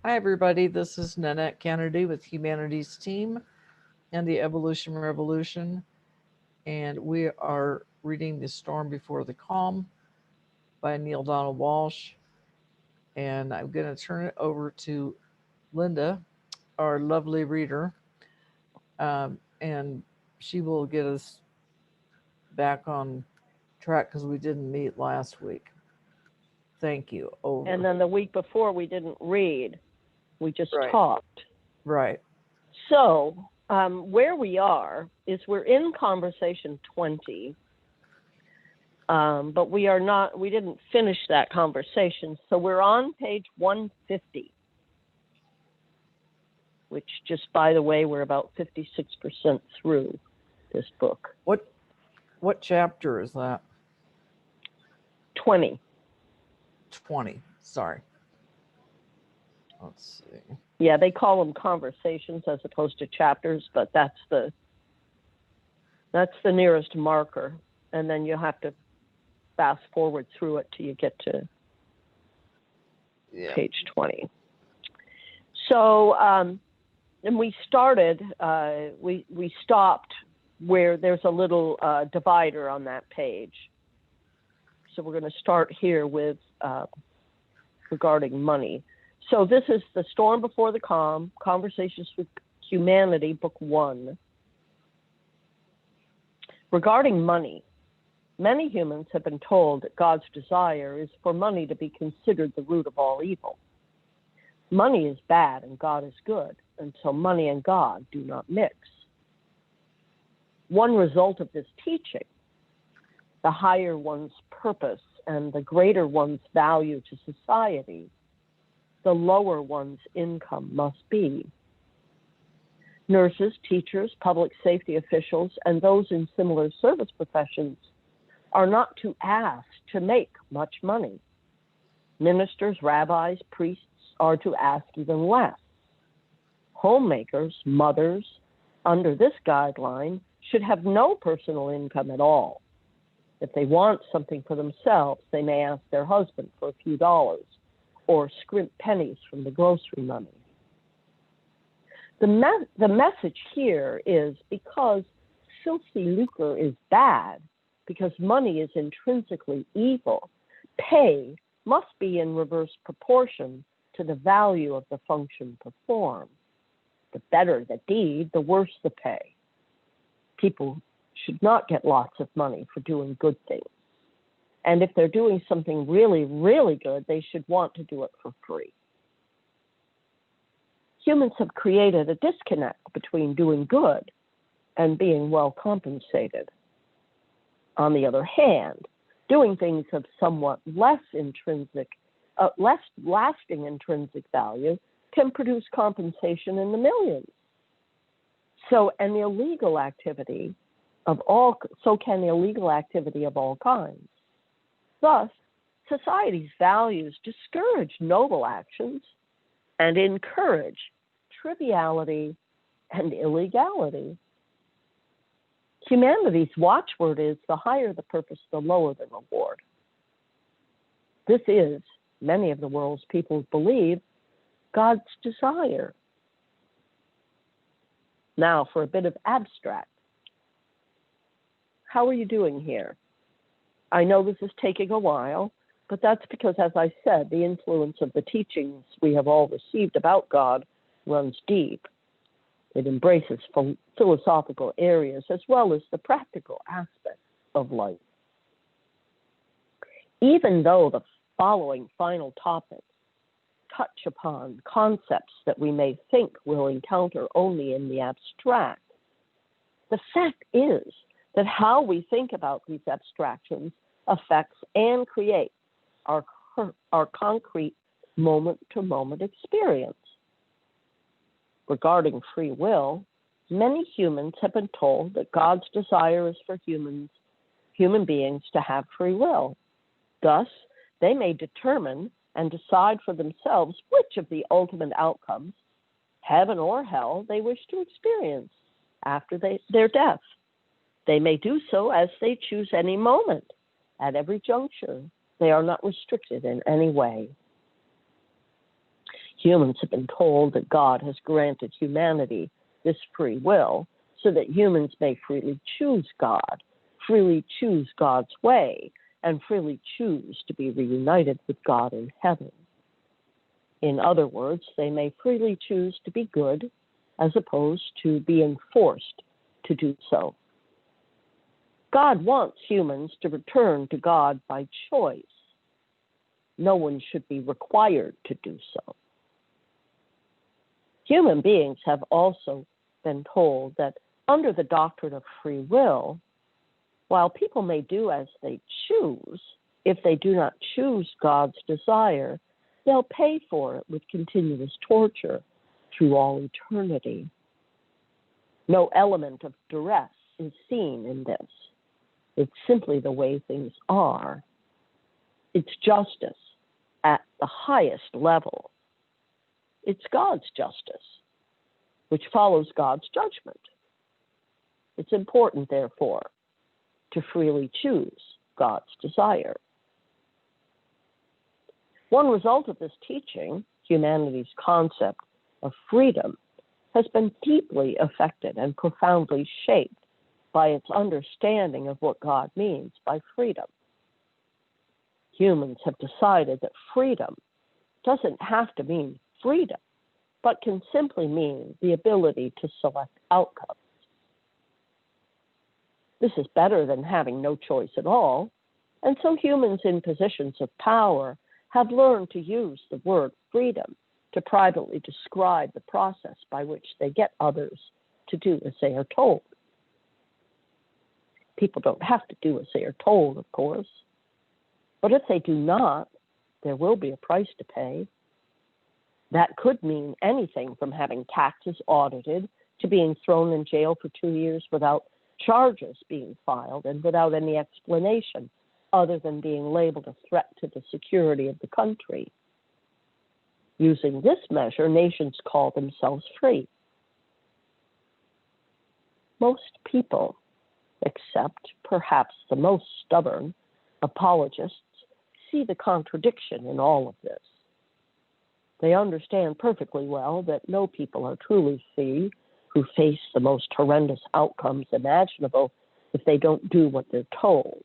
Hi, everybody. This is Nannette Kennedy with Humanity's Team and the Evolution Revolution. And we are reading The Storm Before the Calm by Neil Donald Walsh. And I'm going to turn it over to Linda, our lovely reader. And she will get us back on track because we didn't meet last week. Thank you. Over. And then the week before, we didn't read. We just Right. talked. Right. So where we are is we're in conversation 20, but we didn't finish that conversation. So we're on page 150, which just, by the way, we're about 56% through this book. What chapter is that? 20. 20. Sorry. Let's see. Yeah, they call them conversations as opposed to chapters, but that's the nearest marker, and then you have to fast forward through it till you get to page 20. So, and we started, we stopped where there's a little divider on that page. So we're going to start here with regarding money. So this is The Storm Before the Calm, Conversations with Humanity, Book 1. Regarding money, many humans have been told that God's desire is for money to be considered the root of all evil. Money is bad and God is good, and so money and God do not mix. One result of this teaching, the higher one's purpose and the greater one's value to society, the lower one's income must be. Nurses, teachers, public safety officials, and those in similar service professions are not to ask to make much money. Ministers, rabbis, priests are to ask even less. Homemakers, mothers, under this guideline, should have no personal income at all. If they want something for themselves, they may ask their husband for a few dollars or scrimp pennies from the grocery money. The message here is because filthy lucre is bad, because money is intrinsically evil, pay must be in reverse proportion to the value of the function performed. The better the deed, the worse the pay. People should not get lots of money for doing good things. And if they're doing something really, really good, they should want to do it for free. Humans have created a disconnect between doing good and being well compensated. On the other hand, doing things of somewhat less lasting intrinsic value can produce compensation in the millions. So can the illegal activity of all kinds. Thus, society's values discourage noble actions and encourage triviality and illegality. Humanity's watchword is, the higher the purpose, the lower the reward. This is, many of the world's people believe, God's desire. Now for a bit of abstract. How are you doing here? I know this is taking a while, but that's because, as I said, the influence of the teachings we have all received about God runs deep. It embraces philosophical areas as well as the practical aspects of life. Even though the following final topics touch upon concepts that we may think we'll encounter only in the abstract, the fact is that how we think about these abstractions affects and creates our concrete moment-to-moment experience. Regarding free will, many humans have been told that God's desire is for human beings to have free will. Thus, they may determine and decide for themselves which of the ultimate outcomes, heaven or hell, they wish to experience after their death. They may do so as they choose any moment, at every juncture. They are not restricted in any way. Humans have been told that God has granted humanity this free will so that humans may freely choose God, freely choose God's way, and freely choose to be reunited with God in heaven. In other words, they may freely choose to be good as opposed to being forced to do so. God wants humans to return to God by choice. No one should be required to do so. Human beings have also been told that under the doctrine of free will, while people may do as they choose, if they do not choose God's desire, they'll pay for it with continuous torture through all eternity. No element of duress is seen in this. It's simply the way things are. It's justice at the highest level. It's God's justice, which follows God's judgment. It's important, therefore, to freely choose God's desire. One result of this teaching, humanity's concept of freedom, has been deeply affected and profoundly shaped by its understanding of what God means by freedom. Humans have decided that freedom doesn't have to mean freedom, but can simply mean the ability to select outcomes. This is better than having no choice at all, and so humans in positions of power have learned to use the word freedom to privately describe the process by which they get others to do as they are told. People don't have to do as they are told, of course, but if they do not, there will be a price to pay. That could mean anything from having taxes audited to being thrown in jail for 2 years without charges being filed and without any explanation other than being labeled a threat to the security of the country. Using this measure, nations call themselves free. Most people, except perhaps the most stubborn apologists, see the contradiction in all of this. They understand perfectly well that no people are truly free who face the most horrendous outcomes imaginable if they don't do what they're told.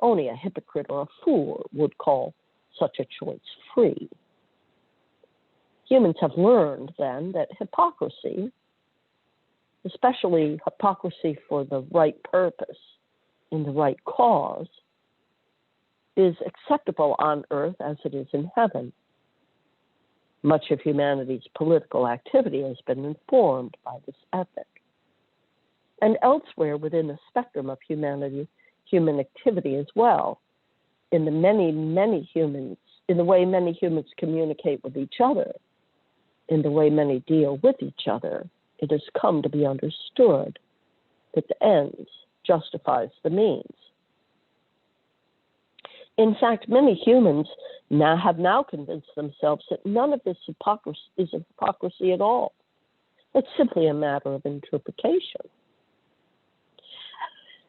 Only a hypocrite or a fool would call such a choice free. Humans have learned then that hypocrisy, especially hypocrisy for the right purpose in the right cause, is acceptable on earth as it is in heaven. Much of humanity's political activity has been informed by this ethic. And elsewhere within the spectrum of human activity as well, in the way many humans communicate with each other, in the way many deal with each other, it has come to be understood that the ends justifies the means. In fact, many humans have now convinced themselves that none of this is a hypocrisy at all. It's simply a matter of interpretation.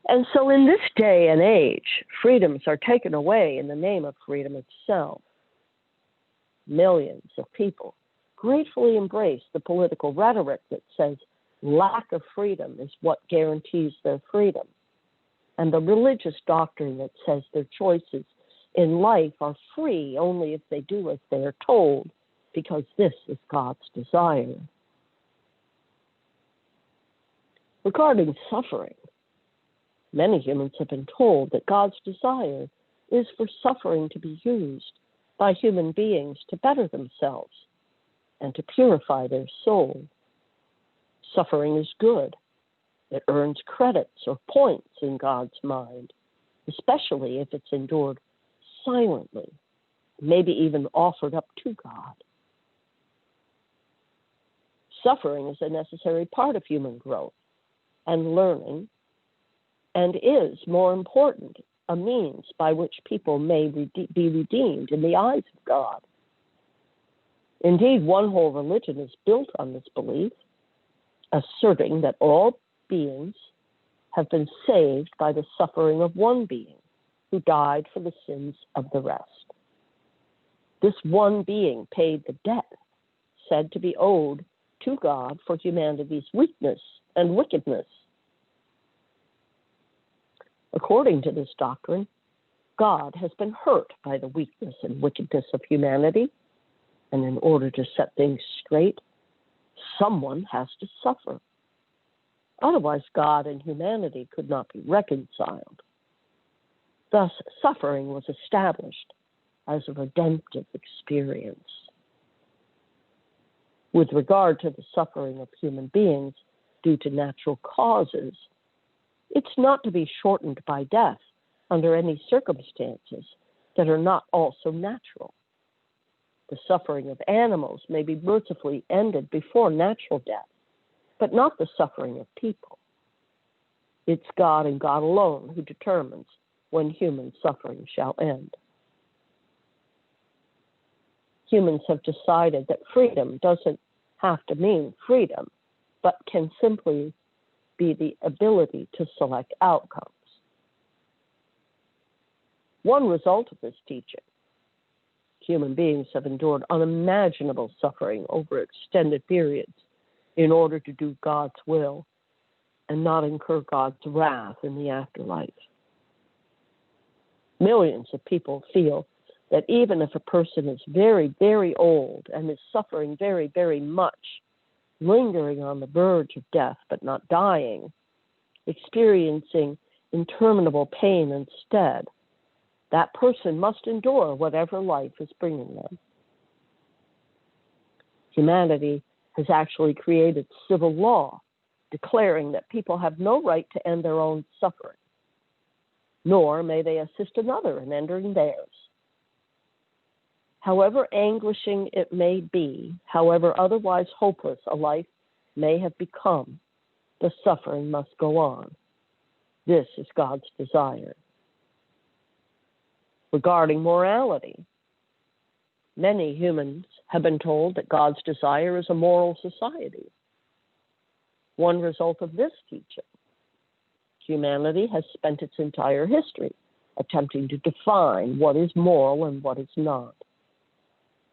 And so in this day and age, freedoms are taken away in the name of freedom itself. Millions of people gratefully embrace the political rhetoric that says lack of freedom is what guarantees their freedom, and the religious doctrine that says their choices in life are free only if they do as they are told, because this is God's desire. Regarding suffering, many humans have been told that God's desire is for suffering to be used by human beings to better themselves and to purify their soul. Suffering is good. It earns credits or points in God's mind, especially if it's endured silently, maybe even offered up to God. Suffering is a necessary part of human growth and learning, and is, more important, a means by which people may be redeemed in the eyes of God. Indeed, one whole religion is built on this belief, asserting that all beings have been saved by the suffering of one being who died for the sins of the rest. This one being paid the debt said to be owed to God for humanity's weakness and wickedness. According to this doctrine, God has been hurt by the weakness and wickedness of humanity, and in order to set things straight, someone has to suffer. Otherwise, God and humanity could not be reconciled. Thus, suffering was established as a redemptive experience. With regard to the suffering of human beings due to natural causes, it's not to be shortened by death under any circumstances that are not also natural. The suffering of animals may be mercifully ended before natural death, but not the suffering of people. It's God and God alone who determines when human suffering shall end. Humans have decided that freedom doesn't have to mean freedom, but can simply be the ability to select outcomes. One result of this teaching: human beings have endured unimaginable suffering over extended periods in order to do God's will and not incur God's wrath in the afterlife. Millions of people feel that even if a person is very, very old and is suffering very, very much, lingering on the verge of death but not dying, experiencing interminable pain instead, that person must endure whatever life is bringing them. Humanity has actually created civil law declaring that people have no right to end their own suffering, nor may they assist another in ending theirs. However anguishing it may be, however otherwise hopeless a life may have become, the suffering must go on. This is God's desire. Regarding morality, many humans have been told that God's desire is a moral society. One result of this teaching: humanity has spent its entire history attempting to define what is moral and what is not.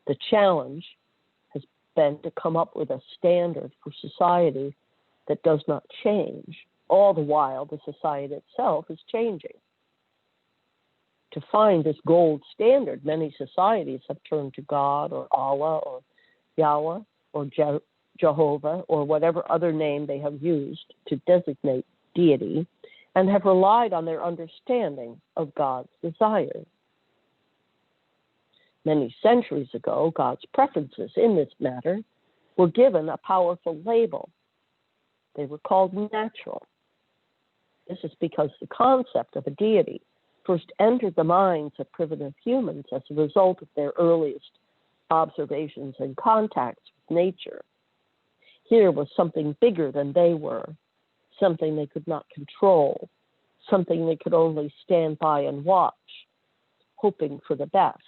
The challenge has been to come up with a standard for society that does not change. All the while, the society itself is changing. To find this gold standard, many societies have turned to God or Allah or Yahweh or Jehovah or whatever other name they have used to designate deity, and have relied on their understanding of God's desire. Many centuries ago, God's preferences in this matter were given a powerful label. They were called natural. This is because the concept of a deity first entered the minds of primitive humans as a result of their earliest observations and contacts with nature. Here was something bigger than they were, something they could not control, something they could only stand by and watch, hoping for the best.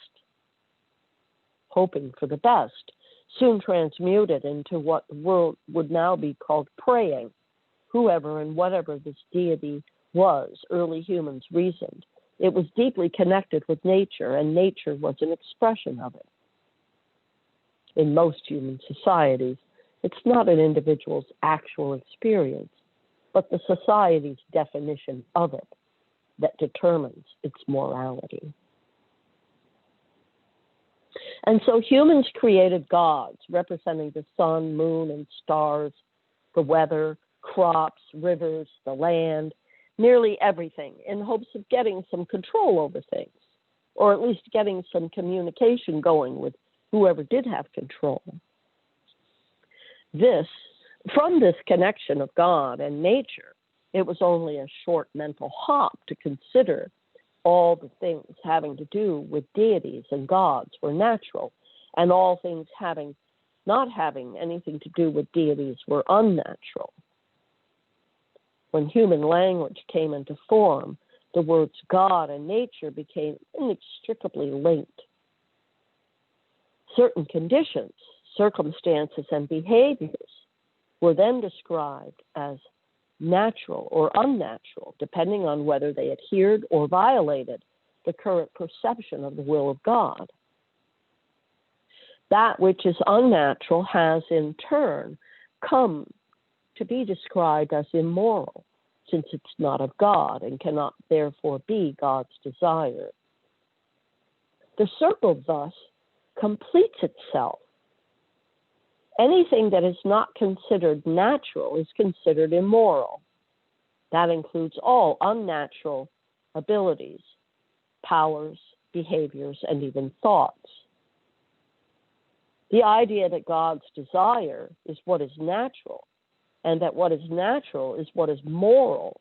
Hoping for the best soon transmuted into what the world would now be called praying. Whoever and whatever this deity was, early humans reasoned, it was deeply connected with nature, and nature was an expression of it. In most human societies, it's not an individual's actual experience, but the society's definition of it that determines its morality. And so humans created gods representing the sun, moon, and stars, the weather, crops, rivers, the land, nearly everything, in hopes of getting some control over things, or at least getting some communication going with whoever did have control. From this connection of God and nature, it was only a short mental hop to consider all the things having to do with deities and gods were natural, and all things not having anything to do with deities were unnatural. When human language came into form, the words God and nature became inextricably linked. Certain conditions, circumstances, and behaviors were then described as natural or unnatural, depending on whether they adhered or violated the current perception of the will of God. That which is unnatural has in turn come to be described as immoral, since it's not of God and cannot therefore be God's desire. The circle thus completes itself. Anything that is not considered natural is considered immoral. That includes all unnatural abilities, powers, behaviors, and even thoughts. The idea that God's desire is what is natural, and that what is natural is what is moral,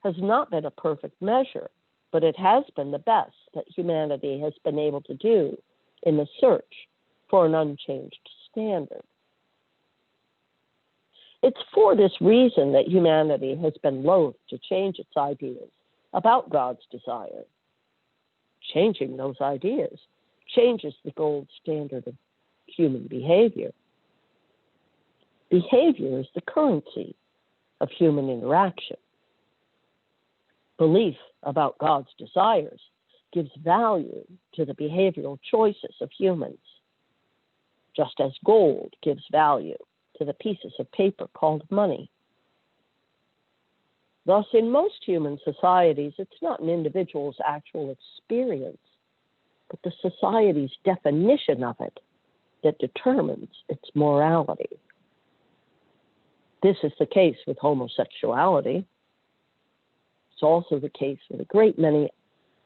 has not been a perfect measure, but it has been the best that humanity has been able to do in the search for an unchanged standard. It's for this reason that humanity has been loath to change its ideas about God's desire. Changing those ideas changes the gold standard of human behavior. Behavior is the currency of human interaction. Belief about God's desires gives value to the behavioral choices of humans, just as gold gives value to the pieces of paper called money. Thus, in most human societies, it's not an individual's actual experience, but the society's definition of it that determines its morality. This is the case with homosexuality. It's also the case with a great many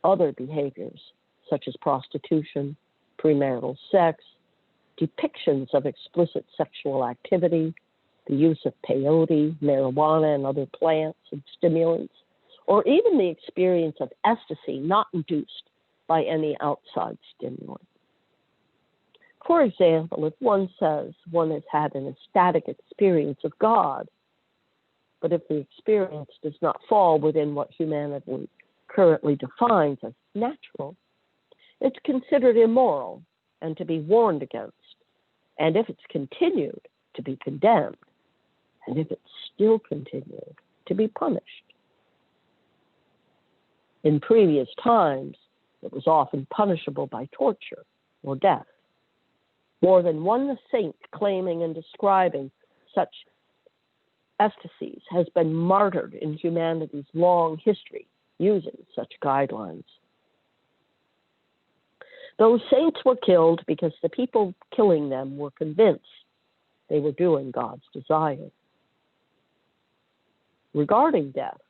other behaviors, such as prostitution, premarital sex, depictions of explicit sexual activity, the use of peyote, marijuana, and other plants and stimulants, or even the experience of ecstasy not induced by any outside stimulant. For example, if one says one has had an ecstatic experience of God, but if the experience does not fall within what humanity currently defines as natural, it's considered immoral and to be warned against, and if it's continued, to be condemned, and if it's still continued, to be punished. In previous times, it was often punishable by torture or death. More than one saint claiming and describing such ecstasies has been martyred in humanity's long history using such guidelines. Those saints were killed because the people killing them were convinced they were doing God's desire. Regarding death,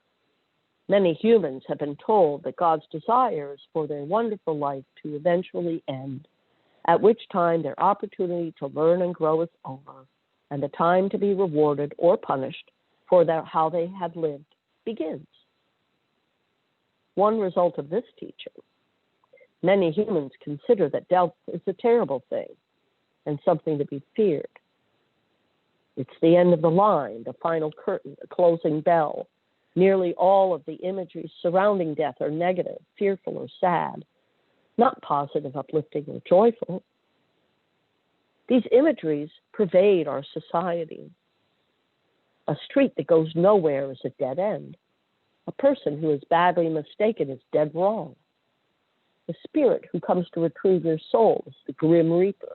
many humans have been told that God's desire is for their wonderful life to eventually end, at which time their opportunity to learn and grow is over, and the time to be rewarded or punished for how they had lived begins. One result of this teaching, many humans consider that death is a terrible thing and something to be feared. It's the end of the line, the final curtain, the closing bell. Nearly all of the imagery surrounding death are negative, fearful, or sad, not positive, uplifting, or joyful. These imageries pervade our society. A street that goes nowhere is a dead end. A person who is badly mistaken is dead wrong. The spirit who comes to retrieve your soul is the grim reaper.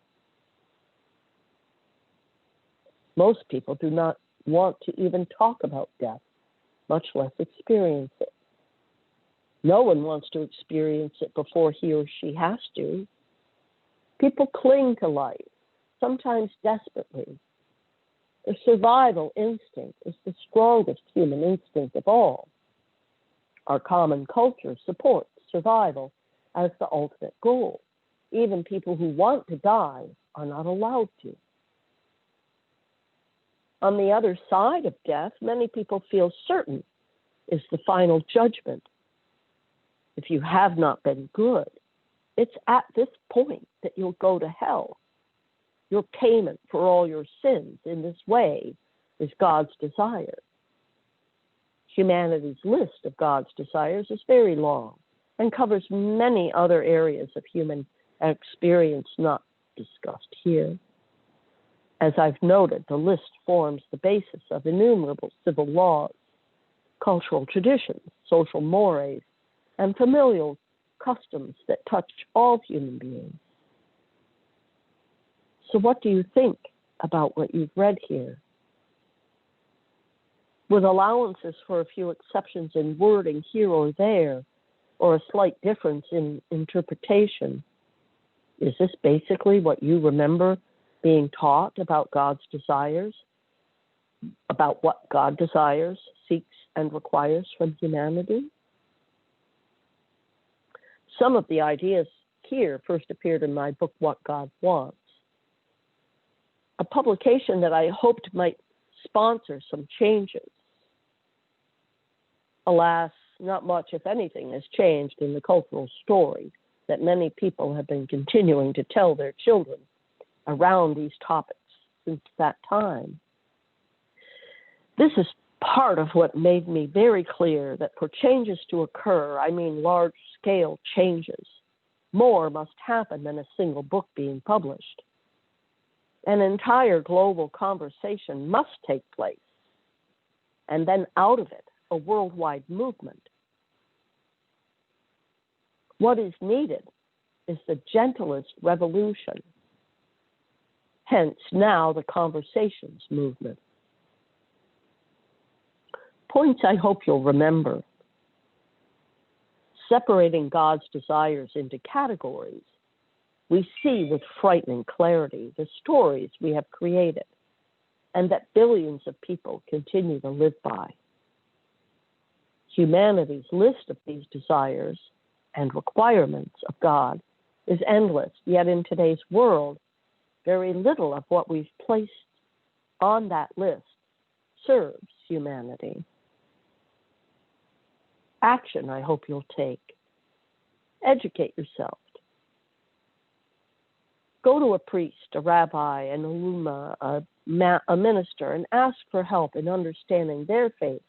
Most people do not want to even talk about death, much less experience it. No one wants to experience it before he or she has to. People cling to life, sometimes desperately. The survival instinct is the strongest human instinct of all. Our common culture supports survival as the ultimate goal. Even people who want to die are not allowed to. On the other side of death, many people feel certain is the final judgment. If you have not been good, it's at this point that you'll go to hell. Your payment for all your sins in this way is God's desire. Humanity's list of God's desires is very long and covers many other areas of human experience not discussed here. As I've noted, the list forms the basis of innumerable civil laws, cultural traditions, social mores, and familial customs that touch all human beings. So what do you think about what you've read here? With allowances for a few exceptions in wording here or there, or a slight difference in interpretation, is this basically what you remember being taught about God's desires, about what God desires, seeks, and requires from humanity? Some of the ideas here first appeared in my book, What God Wants, a publication that I hoped might sponsor some changes. Alas, not much, if anything, has changed in the cultural story that many people have been continuing to tell their children around these topics since that time. This is part of what made me very clear that for changes to occur, I mean large-scale changes, more must happen than a single book being published. An entire global conversation must take place, and then out of it, a worldwide movement. What is needed is the gentlest revolution, hence now the conversations movement. Points I hope you'll remember. Separating God's desires into categories, we see with frightening clarity the stories we have created and that billions of people continue to live by. Humanity's list of these desires and requirements of God is endless, yet in today's world, very little of what we've placed on that list serves humanity. Action, I hope you'll take. Educate yourself. Go to a priest, a rabbi, an ulama, a minister, and ask for help in understanding their faith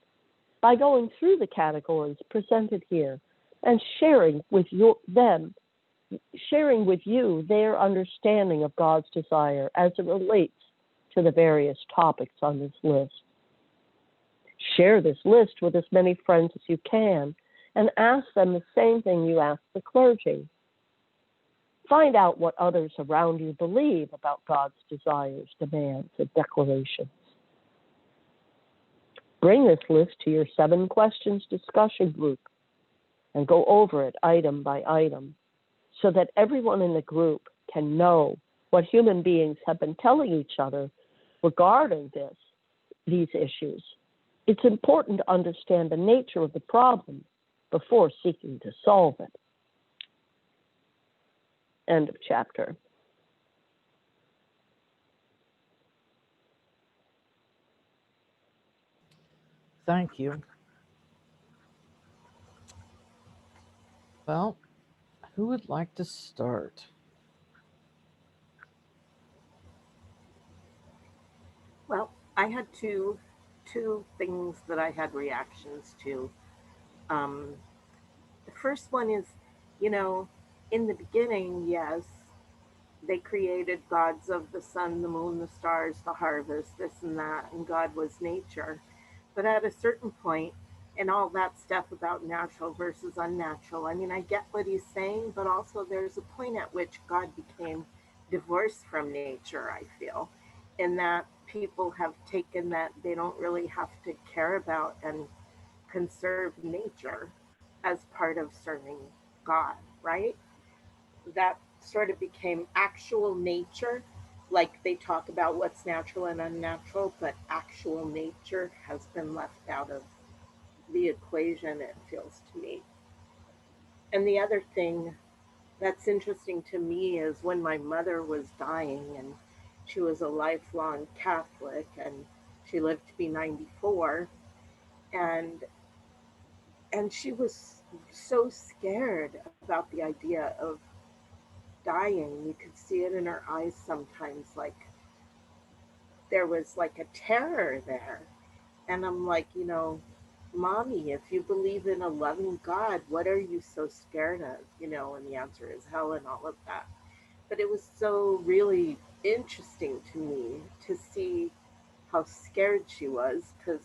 by going through the categories presented here and sharing with you their understanding of God's desire as it relates to the various topics on this list. Share this list with as many friends as you can and ask them the same thing you ask the clergy. Find out what others around you believe about God's desires, demands, and declarations. Bring this list to your 7 questions discussion group and go over it item by item so that everyone in the group can know what human beings have been telling each other regarding these issues. It's important to understand the nature of the problem before seeking to solve it. End of chapter. Thank you. Well, who would like to start? Well, I had two things that I had reactions to. Um, the first one is, you know, in the beginning, yes, they created gods of the sun, the moon, the stars, the harvest, this and that, and God was nature. But at a certain point, and all that stuff about natural versus unnatural, I mean, I get what he's saying, but also there's a point at which God became divorced from nature, I feel, in that people have taken that they don't really have to care about and conserve nature as part of serving God, right? That sort of became actual nature. Like they talk about what's natural and unnatural, but actual nature has been left out of the equation, it feels to me. And the other thing that's interesting to me is when my mother was dying, and she was a lifelong Catholic, and she lived to be 94, and she was so scared about the idea of dying. You could see it in her eyes sometimes, like there was like a terror there. And I'm like, mommy, if you believe in a loving God, what are you so scared of? And the answer is hell and all of that. But it was so really interesting to me to see how scared she was because,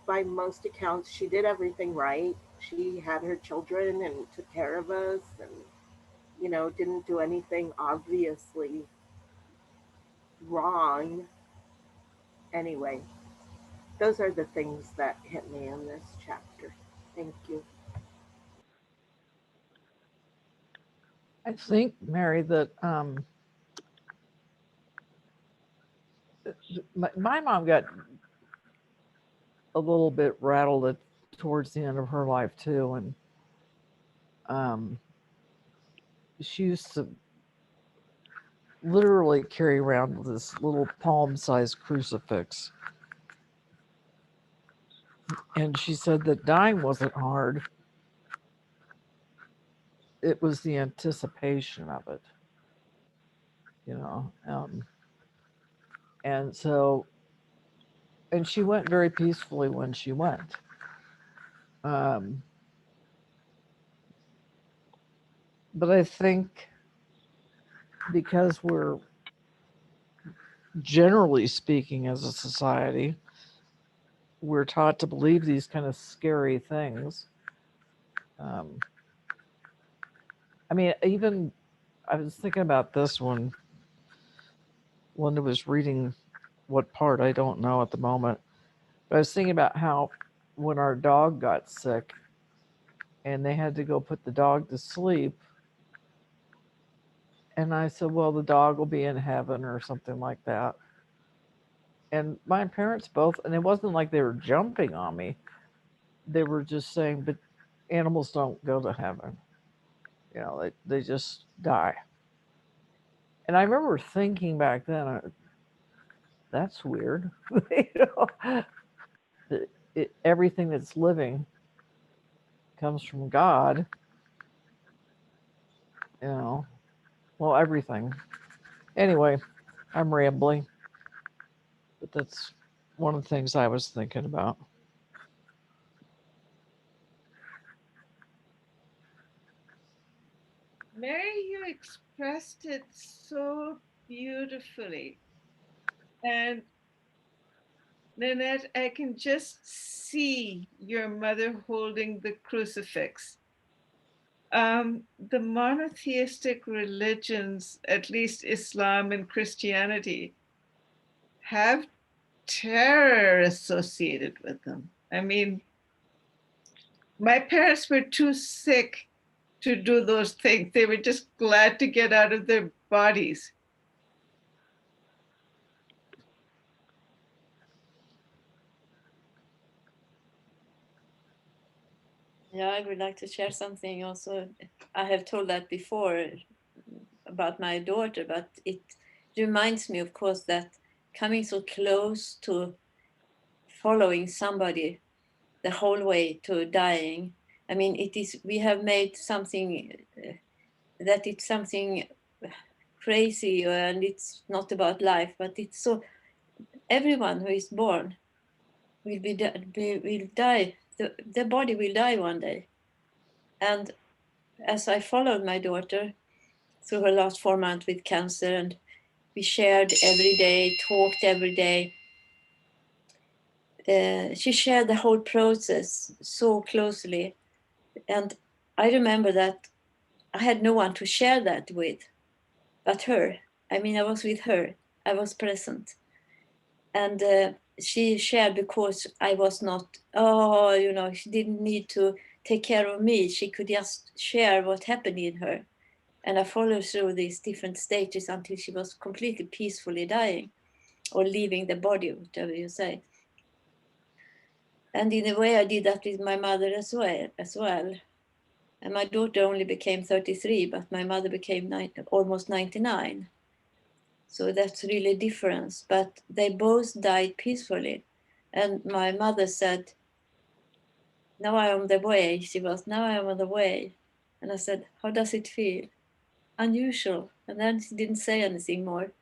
by most accounts, she did everything right. She had her children and took care of us and, didn't do anything obviously wrong. Anyway, those are the things that hit me in this chapter. Thank you. I think, Mary, that my mom got a little bit rattled towards the end of her life too, and um, she used to literally carry around this little palm-sized crucifix, and she said that dying wasn't hard; it was the anticipation of it, you know. And so, and she went very peacefully when she went. Um, but I think because we're generally speaking as a society, we're taught to believe these kind of scary things. Um, I mean, even I was thinking about this when Linda was reading what part I don't know at the moment, but I was thinking about how when our dog got sick and they had to go put the dog to sleep, and I said, well, the dog will be in heaven or something like that. And my parents both, and it wasn't like they were jumping on me, they were just saying, but animals don't go to heaven. You know, they just die. And I remember thinking back then, that's weird. You know, everything that's living comes from God. You know, well, everything. Anyway, I'm rambling, but that's one of the things I was thinking about. Mary, you expressed it so beautifully. And Nannette, I can just see your mother holding the crucifix. The monotheistic religions, at least Islam and Christianity, have terror associated with them. I mean, my parents were too sick to do those things. They were just glad to get out of their bodies. Yeah, I would like to share something also. I have told that before about my daughter, but it reminds me, of course, that coming so close to following somebody the whole way to dying. I mean, it is, we have made something that it's something crazy and it's not about life, but it's so, everyone who is born will will die. The body will die one day. And as I followed my daughter through her last 4 months with cancer, and we shared every day, talked every day, she shared the whole process so closely. And I remember that I had no one to share that with but her. I mean, I was with her, I was present. And she shared because I was not, oh, you know, she didn't need to take care of me. She could just share what happened in her. And I followed through these different stages until she was completely peacefully dying or leaving the body, whatever you say. And in a way, I did that with my mother as well. And my daughter only became 33, but my mother became almost 99. So that's really a difference. But they both died peacefully. And my mother said, now I am on the way. She was, now I am on the way. And I said, how does it feel? Unusual. And then she didn't say anything more.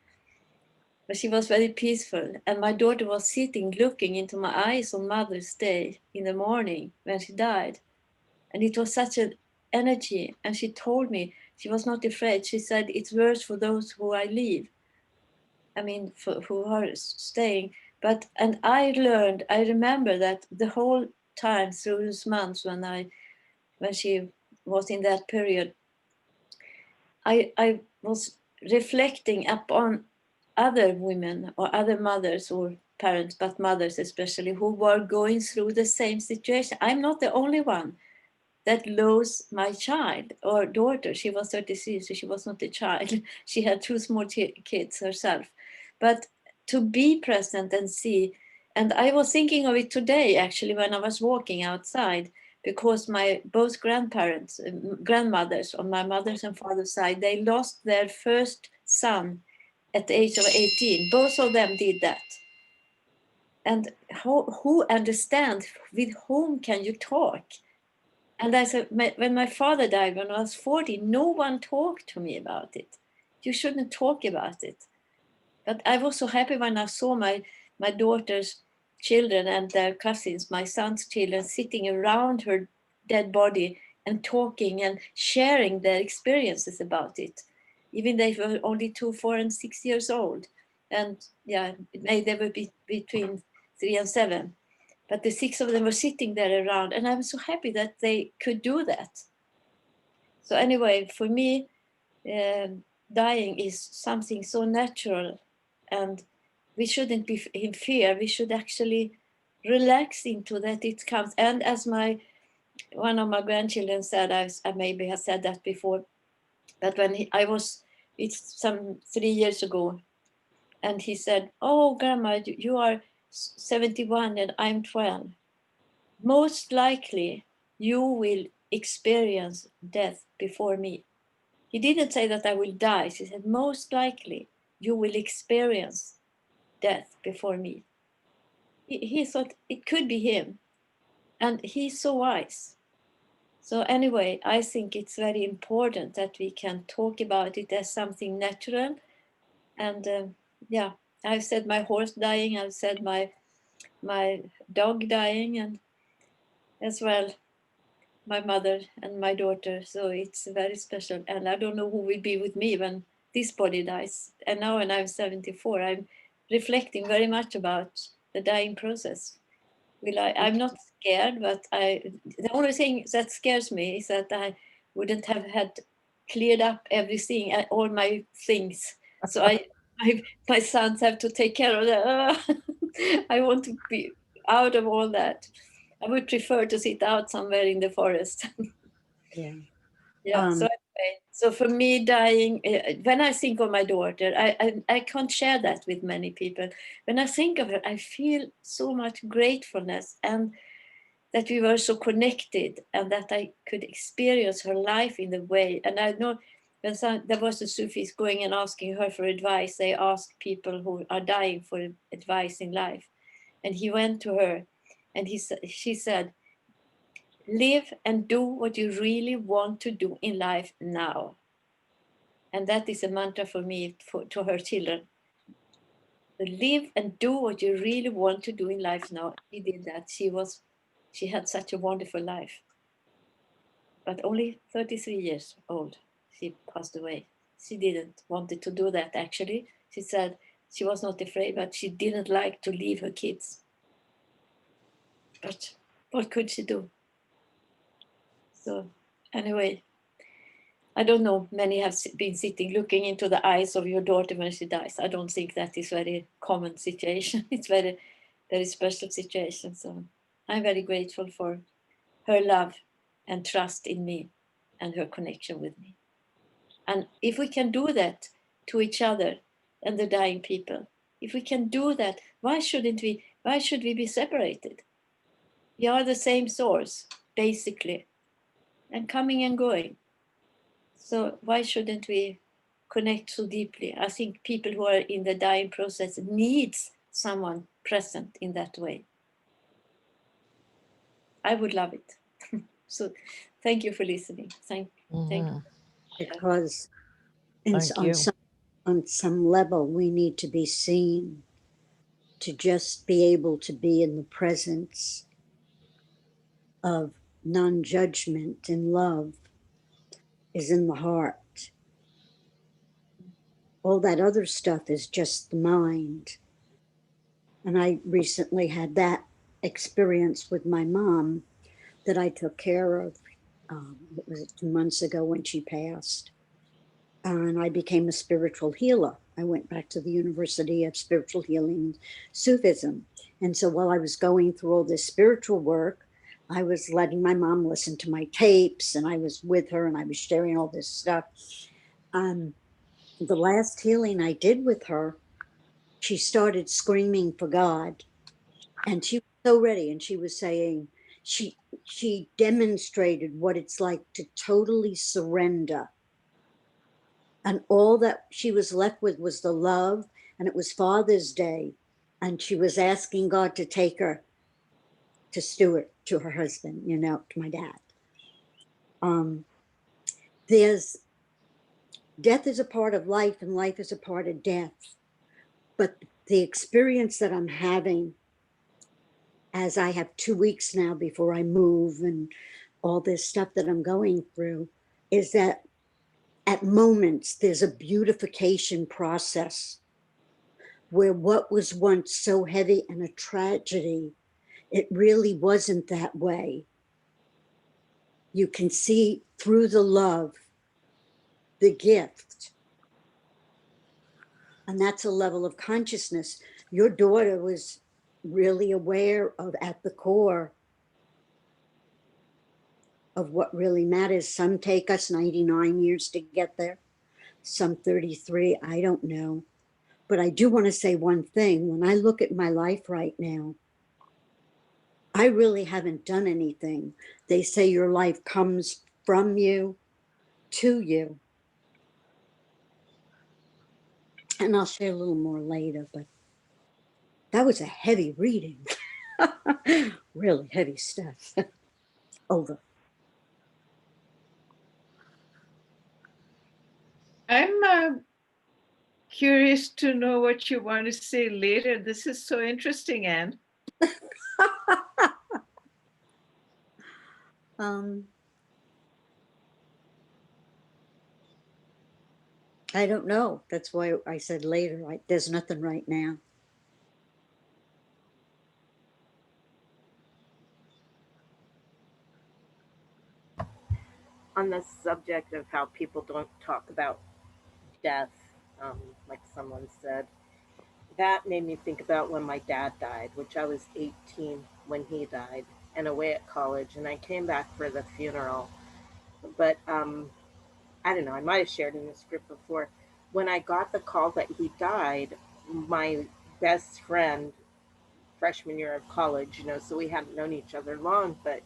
But she was very peaceful. And my daughter was sitting, looking into my eyes on Mother's Day in the morning when she died. And it was such an energy. And she told me she was not afraid. She said, it's worse for those who I leave. I mean, for who are staying. But, and I remember that the whole time through those months when she was in that period, I was reflecting upon other women or other mothers or parents, but mothers especially, who were going through the same situation. I'm not the only one that lost my child or daughter. She was 33, so she was not a child. She had two small kids herself. But to be present and see, and I was thinking of it today, actually, when I was walking outside, because my both grandparents, grandmothers on my mother's and father's side, they lost their first son at the age of 18. Both of them did that. And who understands, with whom can you talk? And I said, when my father died when I was 40, no one talked to me about it. You shouldn't talk about it. But I was so happy when I saw my daughter's children and their cousins, my son's children, sitting around her dead body and talking and sharing their experiences about it. Even they were only 2, 4, and 6 years old. And yeah, they were between 3 and 7. But the 6 of them were sitting there around, and I was so happy that they could do that. So anyway, for me, dying is something so natural, and we shouldn't be in fear. We should actually relax into that it comes. And as one of my grandchildren said, I maybe have said that before, but when it's some 3 years ago, and he said, "Oh, Grandma, you are 71 and I'm 12. Most likely you will experience death before me." He didn't say that I will die. He said, most likely you will experience death before me. He thought it could be him. And he's so wise. So anyway, I think it's very important that we can talk about it as something natural. And yeah, I've said my horse dying. I've said my dog dying, and as well my mother and my daughter. So it's very special. And I don't know who will be with me when this body dies. And now when I'm 74, I'm reflecting very much about the dying process. I'm not scared, but the only thing that scares me is that I wouldn't have had cleared up everything, all my things. So my sons have to take care of that. I want to be out of all that. I would prefer to sit out somewhere in the forest. Yeah. Yeah. So anyway, so for me, dying, when I think of my daughter, I can't share that with many people. When I think of her, I feel so much gratefulness, and that we were so connected, and that I could experience her life in the way. And I know when there was the Sufis going and asking her for advice, they ask people who are dying for advice in life. And he went to her, and she said, live and do what you really want to do in life now. And that is a mantra for me, to her children. Live and do what you really want to do in life now. She did that. She had such a wonderful life. But only 33 years old, she passed away. She didn't wanted to do that, actually. She said she was not afraid, but she didn't like to leave her kids. But what could she do? So anyway, I don't know, many have been sitting looking into the eyes of your daughter when she dies. I don't think that is very common situation. It's very, very special situation. So I'm very grateful for her love and trust in me and her connection with me. And if we can do that to each other and the dying people, if we can do that, why should we be separated? We are the same source, basically, and coming and going. So why shouldn't we connect so deeply? I think people who are in the dying process needs someone present in that way. I would love it. So thank you for listening. Thank you. Because Thank you. on some level, we need to be seen, to just be able to be in the presence of non-judgment and love is in the heart. All that other stuff is just the mind. And I recently had that experience with my mom that I took care of. It was 2 months ago when she passed. And I became a spiritual healer. I went back to the University of Spiritual Healing, Sufism. And so while I was going through all this spiritual work, I was letting my mom listen to my tapes, and I was with her and I was sharing all this stuff. The last healing I did with her, she started screaming for God, and she was so ready, and she was saying, she demonstrated what it's like to totally surrender. And all that she was left with was the love, and it was Father's Day, and she was asking God to take her to Stuart, to her husband, you know, to my dad. There's death is a part of life, and life is a part of death. But the experience that I'm having, as I have 2 weeks now before I move and all this stuff that I'm going through, is that at moments there's a beautification process where what was once so heavy and a tragedy, it really wasn't that way. You can see through the love, the gift. And that's a level of consciousness. Your daughter was really aware of, at the core, of what really matters. Some take us 99 years to get there, some 33, I don't know. But I do want to say one thing. When I look at my life right now, I really haven't done anything. They say your life comes from you to you. And I'll share a little more later, but that was a heavy reading. Really heavy stuff. Over. I'm curious to know what you want to say later. This is so interesting, Anne. I don't know. That's why I said later. There's nothing right now. On the subject of how people don't talk about death, like someone said, that made me think about when my dad died, which I was 18 when he died, and away at college, and I came back for the funeral. But I don't know, I might have shared in the script before. When I got the call that he died, my best friend, freshman year of college, so we hadn't known each other long, but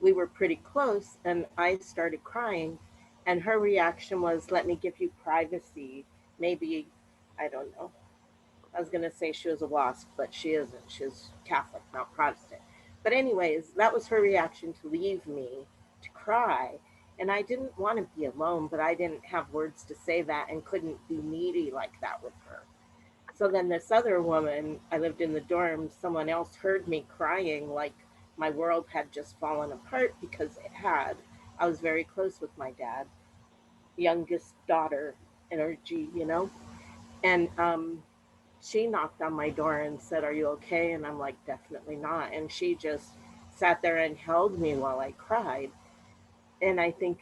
we were pretty close, and I started crying, and her reaction was, let me give you privacy. Maybe, I don't know. I was going to say she was a WASP, but she isn't. She's Catholic, not Protestant. But anyways, that was her reaction to leave me, to cry. And I didn't want to be alone, but I didn't have words to say that and couldn't be needy like that with her. So then this other woman, I lived in the dorm, someone else heard me crying like my world had just fallen apart, because it had. I was very close with my dad, youngest daughter energy, And she knocked on my door and said, are you okay? And I'm like, definitely not. And she just sat there and held me while I cried. And I think,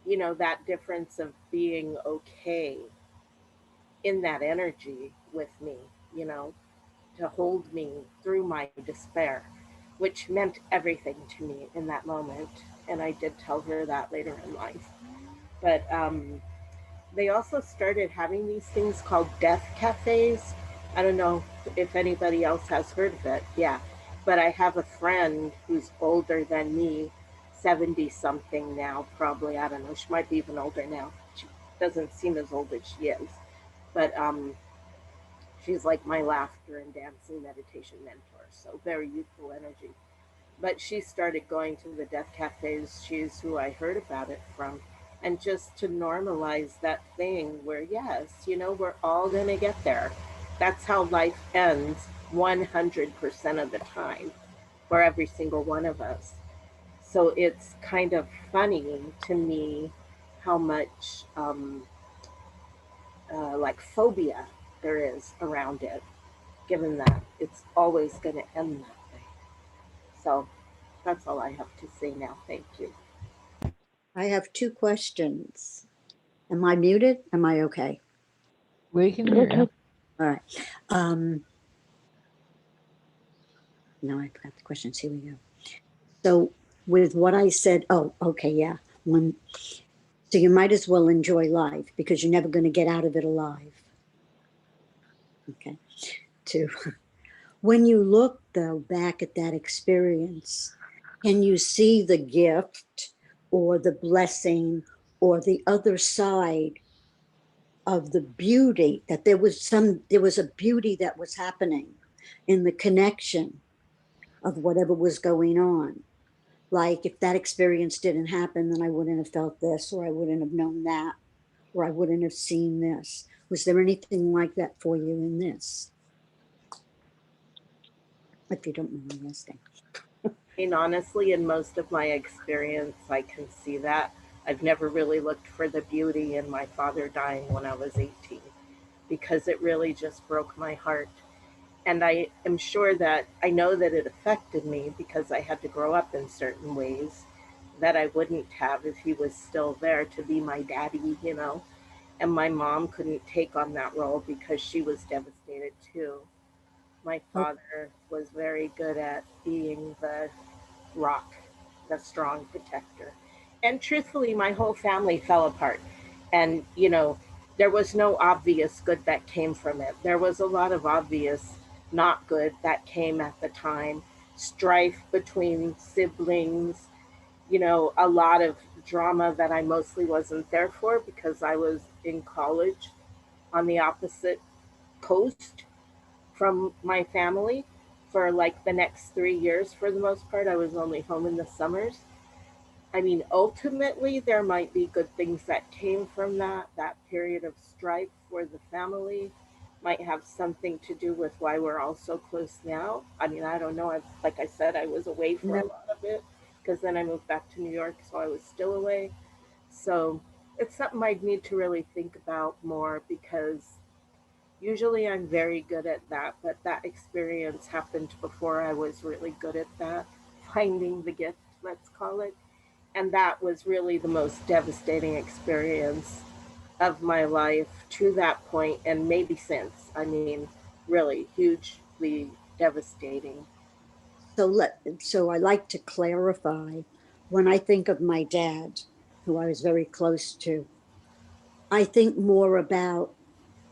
that difference of being okay in that energy with me, you know, to hold me through my despair, which meant everything to me in that moment. And I did tell her that later in life. But they also started having these things called death cafes. I don't know if anybody else has heard of it. Yeah. But I have a friend who's older than me, 70 something now, probably. I don't know. She might be even older now. She doesn't seem as old as she is. But she's like my laughter and dancing meditation mentor. So very youthful energy. But she started going to the death cafes. She's who I heard about it from. And just to normalize that thing where, yes, we're all going to get there. That's how life ends 100% of the time for every single one of us. So it's kind of funny to me how much like phobia there is around it, given that it's always going to end that way. So that's all I have to say now. Thank you. I have 2 questions. Am I muted? Am I okay? We can hear you. All right. No, I forgot the questions. Here we go. So with what I said, oh, okay, yeah. So you might as well enjoy life because you're never going to get out of it alive. Okay. 2, when you look though back at that experience, can you see the gift or the blessing or the other side of the beauty, that there was a beauty that was happening in the connection of whatever was going on? Like if that experience didn't happen, then I wouldn't have felt this, or I wouldn't have known that, or I wouldn't have seen this. Was there anything like that for you in this? If you don't mind me asking. I mean, honestly, in most of my experience, I can see that. I've never really looked for the beauty in my father dying when I was 18 because it really just broke my heart. And I am sure that I know that it affected me because I had to grow up in certain ways that I wouldn't have if he was still there to be my daddy, you know. And my mom couldn't take on that role because she was devastated too. My father was very good at being the rock, the strong protector. And truthfully, my whole family fell apart. And, you know, there was no obvious good that came from it. There was a lot of obvious not good that came at the time. Strife between siblings, you know, a lot of drama that I mostly wasn't there for because I was in college on the opposite coast from my family for like the next 3 years for the most part. I was only home in the summers. I mean, ultimately, there might be good things that came from that. That period of strife for the family might have something to do with why we're all so close now. I mean, I don't know. Like I said, I was away for a lot of it because then I moved back to New York, so I was still away. So it's something I'd need to really think about more because usually I'm very good at that, but that experience happened before I was really good at that, finding the gift, let's call it. And that was really the most devastating experience of my life to that point, and maybe since. I mean, really hugely devastating. So I like to clarify, when I think of my dad, who I was very close to, I think more about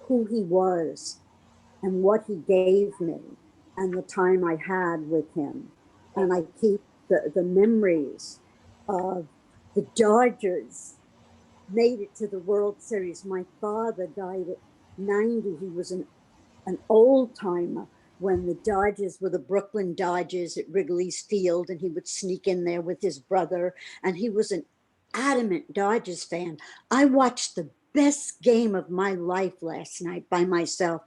who he was and what he gave me and the time I had with him. And I keep the memories of the Dodgers made it to the World Series. My father died at 90. He was an old timer when the Dodgers were the Brooklyn Dodgers at Wrigley's Field, and he would sneak in there with his brother. And he was an adamant Dodgers fan. I watched the best game of my life last night by myself,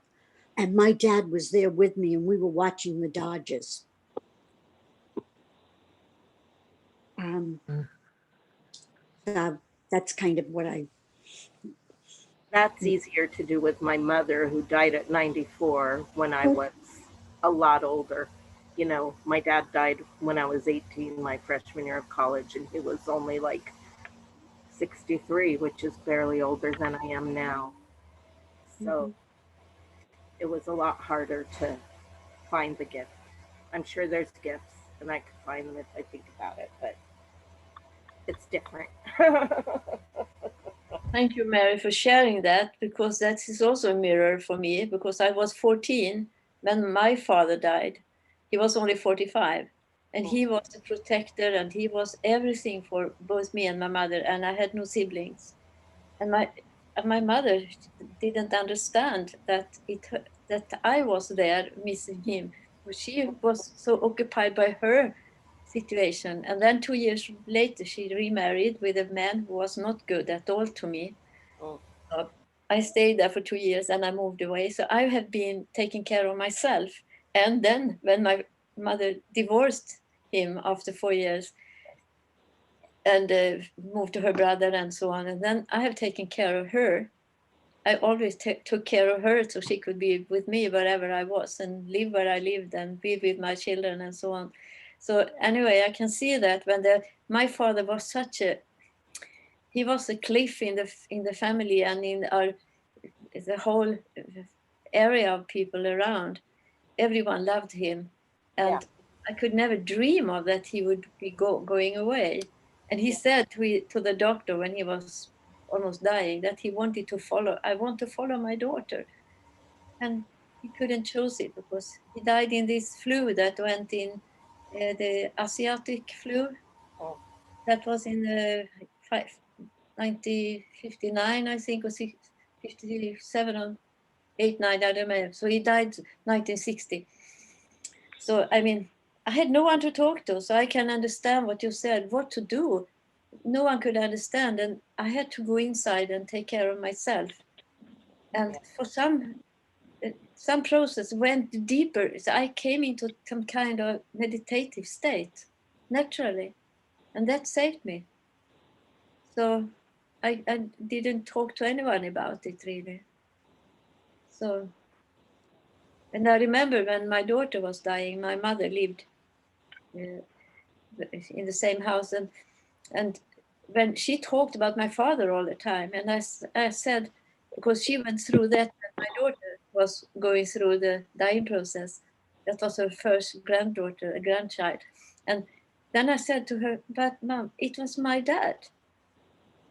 and my dad was there with me, and we were watching the Dodgers. So that's kind of what I. That's easier to do with my mother, who died at 94 when I was a lot older. You know, my dad died when I was 18, my freshman year of college, and he was only like 63, which is barely older than I am now. So it was a lot harder to find the gift. I'm sure there's gifts, and I could find them if I think about it, but it's different. Thank you, Mary, for sharing that, because that is also a mirror for me, because I was 14 when my father died. He was only 45, and he was the protector, and he was everything for both me and my mother, and I had no siblings. And my mother didn't understand that I was there missing him. She was so occupied by her situation. And then 2 years later, she remarried with a man who was not good at all to me. Oh. So I stayed there for 2 years and I moved away. So I have been taking care of myself. And then when my mother divorced him after 4 years and moved to her brother and so on, and then I have taken care of her. I always took care of her so she could be with me wherever I was and live where I lived and be with my children and so on. So anyway, I can see that when my father was he was a cliff in the family and in our the whole area of people around, everyone loved him. And I could never dream of that he would be going away. And he said to the doctor when he was almost dying that he wanted to follow, I want to follow my daughter. And he couldn't choose it because he died in this flu that went in, the Asiatic flu. Oh. That was in 1959, I think, or 57 or 89, I don't know. So he died 1960. So, I mean, I had no one to talk to, so I can understand what you said, what to do. No one could understand, and I had to go inside and take care of myself. And for some process went deeper. So I came into some kind of meditative state naturally, and that saved me. So I didn't talk to anyone about it really. So, and I remember when my daughter was dying, my mother lived in the same house, and when she talked about my father all the time, and I said, because she went through that when my daughter was going through the dying process, that was her first granddaughter, a grandchild, and then I said to her, but Mom, it was my dad.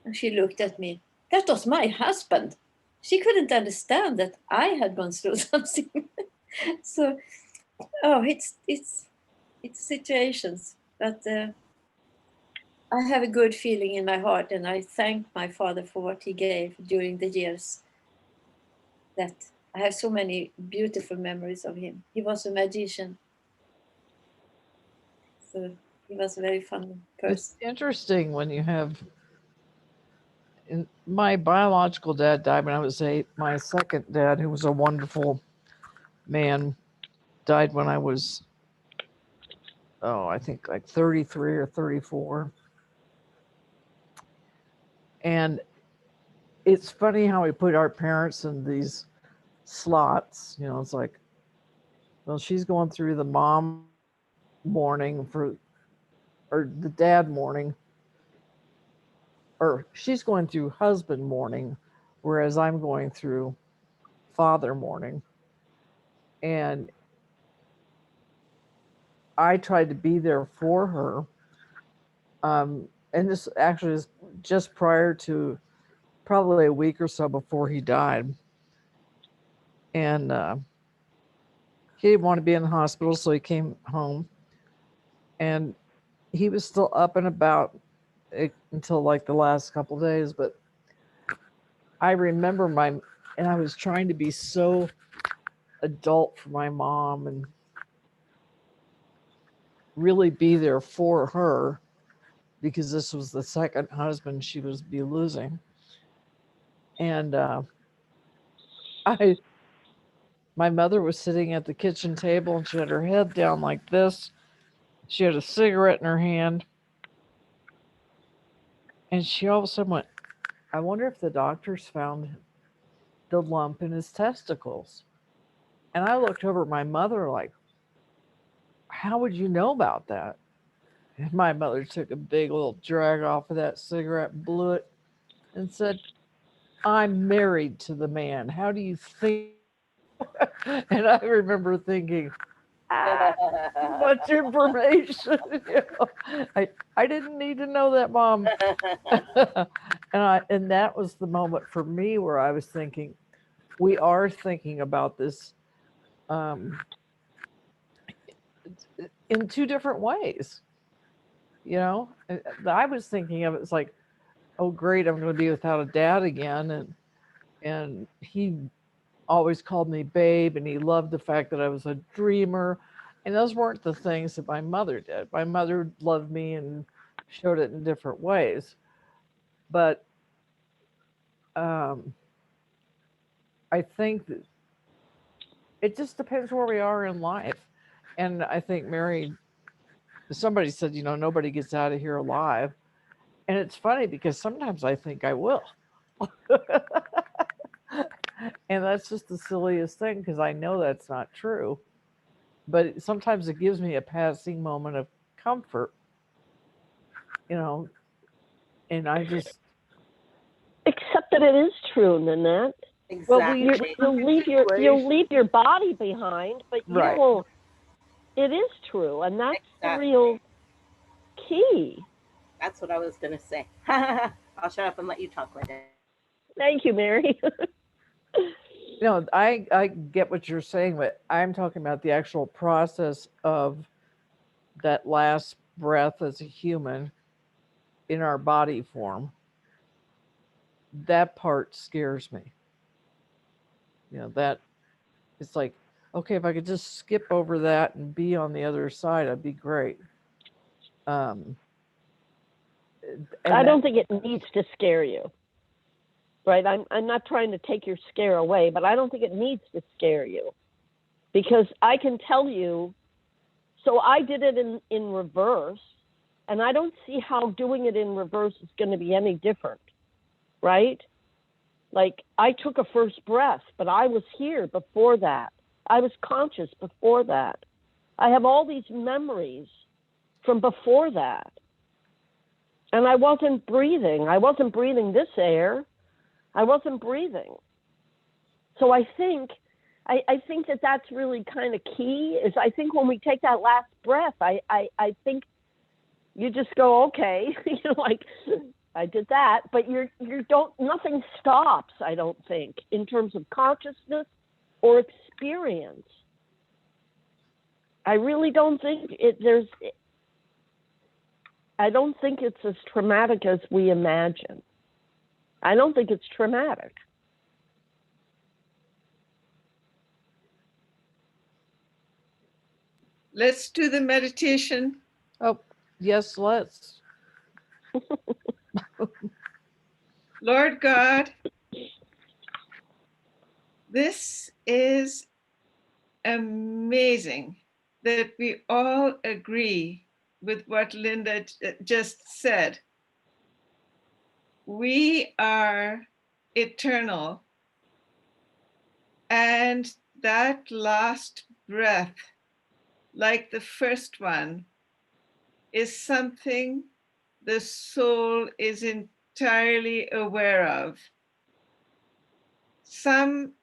And she looked at me, that was my husband. She couldn't understand that I had gone through something. So, oh, it's situations, but I have a good feeling in my heart, and I thank my father for what he gave during the years. That I have so many beautiful memories of him. He was a magician, so he was a very fun person. It's interesting when you have. My biological dad died when I was 8. My second dad, who was a wonderful man, died when I was, I think like 33 or 34. And it's funny how we put our parents in these slots. You know, it's like, well, she's going through the mom mourning or the dad mourning, or she's going through husband mourning, whereas I'm going through father mourning. And I tried to be there for her. And this actually is just prior to probably a week or so before he died. And he didn't want to be in the hospital, so he came home. And he was still up and about until like the last couple of days. But I remember and I was trying to be so adult for my mom and really be there for her, because this was the second husband she was be losing. And my mother was sitting at the kitchen table and she had her head down like this. She had a cigarette in her hand. And she all of a sudden went, I wonder if the doctors found the lump in his testicles. And I looked over at my mother like, how would you know about that? And my mother took a big little drag off of that cigarette, blew it, and said, I'm married to the man. How do you think? And I remember thinking, much information. You know? I didn't need to know that, Mom. And that was the moment for me where I was thinking, we are thinking about this in two different ways. You know, I was thinking of it as like, oh great, I'm going to be without a dad again, and he always called me babe, and he loved the fact that I was a dreamer. And those weren't the things that my mother did. My mother loved me and showed it in different ways. But um, I think that it just depends where we are in life. And I think Mary, somebody said, you know, nobody gets out of here alive. And it's funny because sometimes I think I will. And that's just the silliest thing because I know that's not true. But sometimes it gives me a passing moment of comfort, you know, and I just. Except that it is true, Nannette. Well, Exactly. you'll leave your body behind, but you Right. will. It is true, and that's the Exactly. real key. That's what I was going to say. I'll shut up and let you talk, Linda. Thank you, Mary. You know, I get what you're saying, but I'm talking about the actual process of that last breath as a human in our body form. That part scares me. You know, that it's like, okay, if I could just skip over that and be on the other side, I'd be great. Um, and I that, don't think it needs to scare you, right? I'm not trying to take your scare away, but I don't think it needs to scare you because I can tell you. So I did it in reverse, and I don't see how doing it in reverse is going to be any different, right? Like I took a first breath, but I was here before that. I was conscious before that. I have all these memories from before that. And I wasn't breathing. I wasn't breathing this air. I wasn't breathing. So I think that that's really kind of key is I think when we take that last breath, I think you just go, okay, like I did that, but you don't, nothing stops, I don't think, in terms of consciousness or experience. I really don't think I don't think it's as traumatic as we imagine. I don't think it's traumatic. Let's do the meditation. oh, yes, let's. Lord God, this is amazing that we all agree with what Linda just said. We are eternal, and that last breath, like the first one, is something the soul is entirely aware of. Some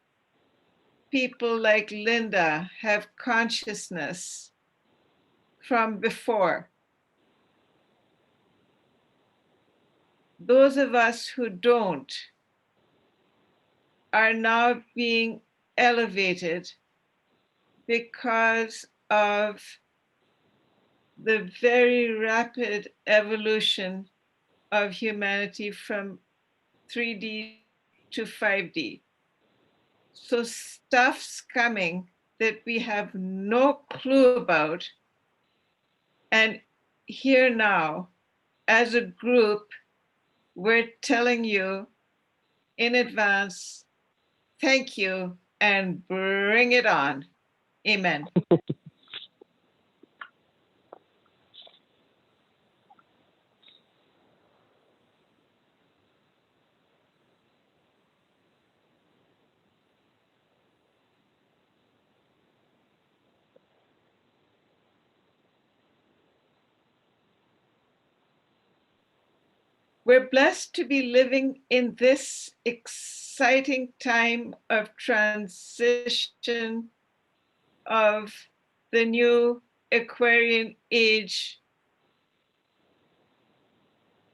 people like Linda have consciousness from before. Those of us who don't are now being elevated because of the very rapid evolution of humanity from 3D to 5D. So stuff's coming that we have no clue about. And here now, as a group, we're telling you in advance, thank you and bring it on. Amen. We're blessed to be living in this exciting time of transition of the new Aquarian age.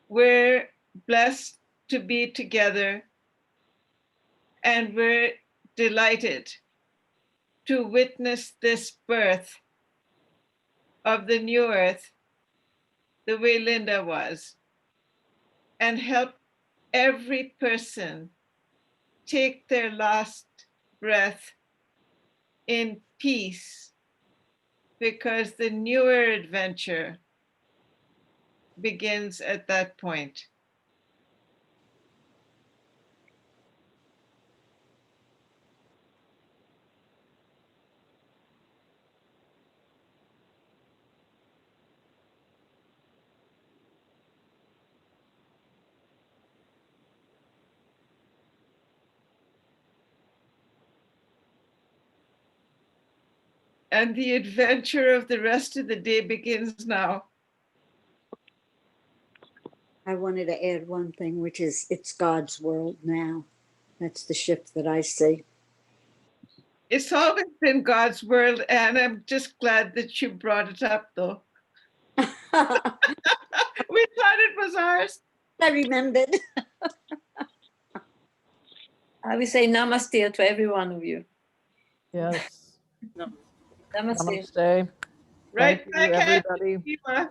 We're blessed to be together, and we're delighted to witness this birth of the new earth the way Linda was, and help every person take their last breath in peace, because the newer adventure begins at that point. And the adventure of the rest of the day begins now. I wanted to add one thing, which is it's God's world now. That's the shift that I see. It's always been God's world, and I'm just glad that you brought it up, though. We thought it was ours. I remembered. I will say namaste to every one of you. Yes. No. Namaste. Namaste. Right Thank you, back at everybody. you, Eva.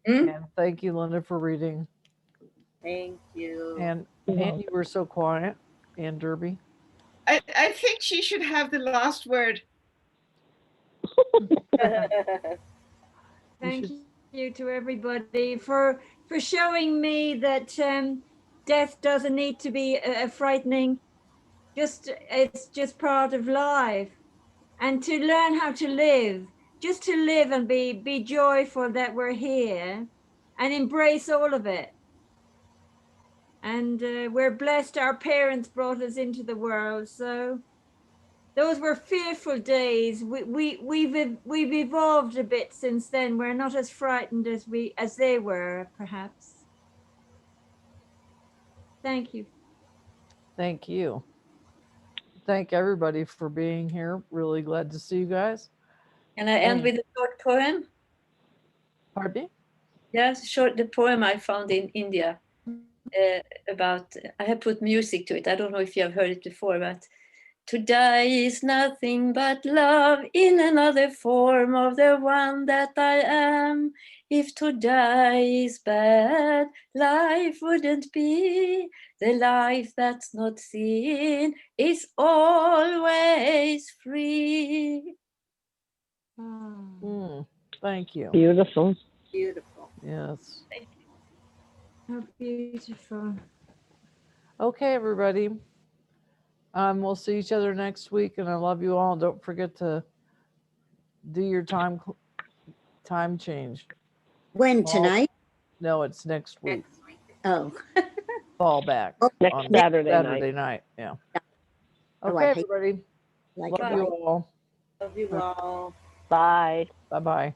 Hmm? And thank you, Linda, for reading. Thank you. And you were so quiet. And Derby. I think she should have the last word. Thank should- you to everybody for showing me that death doesn't need to be frightening. It's just part of life, and to learn how to live, just to live and be joyful that we're here, and embrace all of it. And we're blessed. Our parents brought us into the world, so those were fearful days. We've evolved a bit since then. We're not as frightened as they were, perhaps. Thank you. Thank you. Thank everybody for being here. Really glad to see you guys. Can I end with a short poem? Pardon me? Yes, the poem I found in India about, I have put music to it. I don't know if you have heard it before, but to die is nothing but love in another form of the one that I am. If to die is bad, life wouldn't be. The life that's not seen is always free. Thank you. Beautiful. Beautiful. Yes. How beautiful. Okay, everybody. We'll see each other next week, and I love you all. Don't forget to do your time change. When, tonight? No, it's next week. Next week. Oh. Fall back Next on Saturday night. Yeah. Oh, Okay, I hate everybody. like Love you all. Love you all. Bye. Bye-bye.